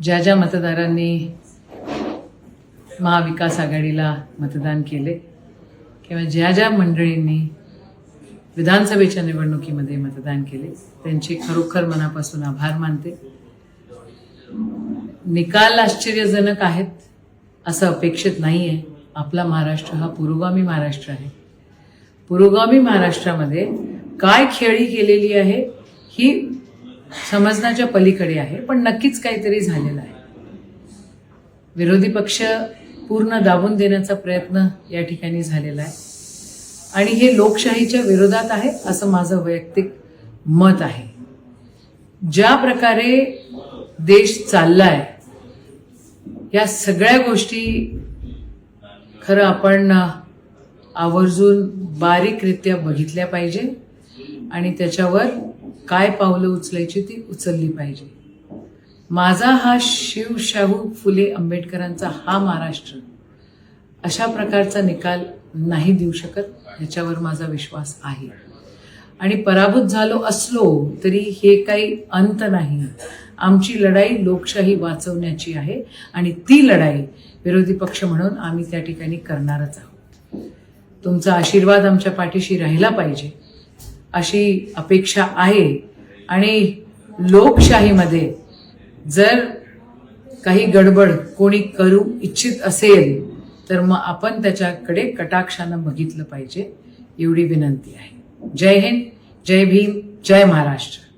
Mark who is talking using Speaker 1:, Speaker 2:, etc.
Speaker 1: ज्या ज्या मतदारांनी महाविकास आघाडीला मतदान केले किंवा ज्या ज्या मंडळींनी विधानसभेच्या निवडणुकीमध्ये मतदान केले त्यांचे खरोखर मनापासून आभार मानते. निकाल आश्चर्यजनक आहेत असं अपेक्षित नाही आहे. आपला महाराष्ट्र हा पुरोगामी महाराष्ट्र आहे. पुरोगामी महाराष्ट्रामध्ये काय खेळी केलेली आहे ही समजण्याच्या पलीकडे आहे, पण नक्कीच काहीतरी झालेलं आहे. विरोधी पक्ष पूर्ण दाबून देण्याचा प्रयत्न या ठिकाणी झालेला आहे आणि हे लोकशाहीच्या विरोधात आहे असं माझं वैयक्तिक मत आहे. ज्या प्रकारे देश चाललाय या सगळ्या गोष्टी खरं आपण आवर्जून बारीकरित्या बघितल्या पाहिजे आणि त्याच्यावर काय पावलं उचलायची ती उचलली पाहिजे. माझा हा शिवशाहू फुले आंबेडकरांचा हा महाराष्ट्र अशा प्रकारचा निकाल नाही देऊ शकत याच्यावर माझा विश्वास आहे. आणि पराभूत झालो असलो तरी हे काही अंत नाही. आमची लढाई लोकशाही वाचवण्याची आहे आणि ती लढाई विरोधी पक्ष म्हणून आम्ही त्या ठिकाणी करणारच आहोत. तुमचा आशीर्वाद आमच्या पाठीशी राहिला पाहिजे अशी अपेक्षा आहे. आणि लोकशाहीमध्ये जर काही गडबड कोणी करू इच्छित असेल तर मग आपण त्याच्याकडे कटाक्षानं बघितलं पाहिजे एवढी विनंती आहे. जय हिंद, जय भीम, जय महाराष्ट्र.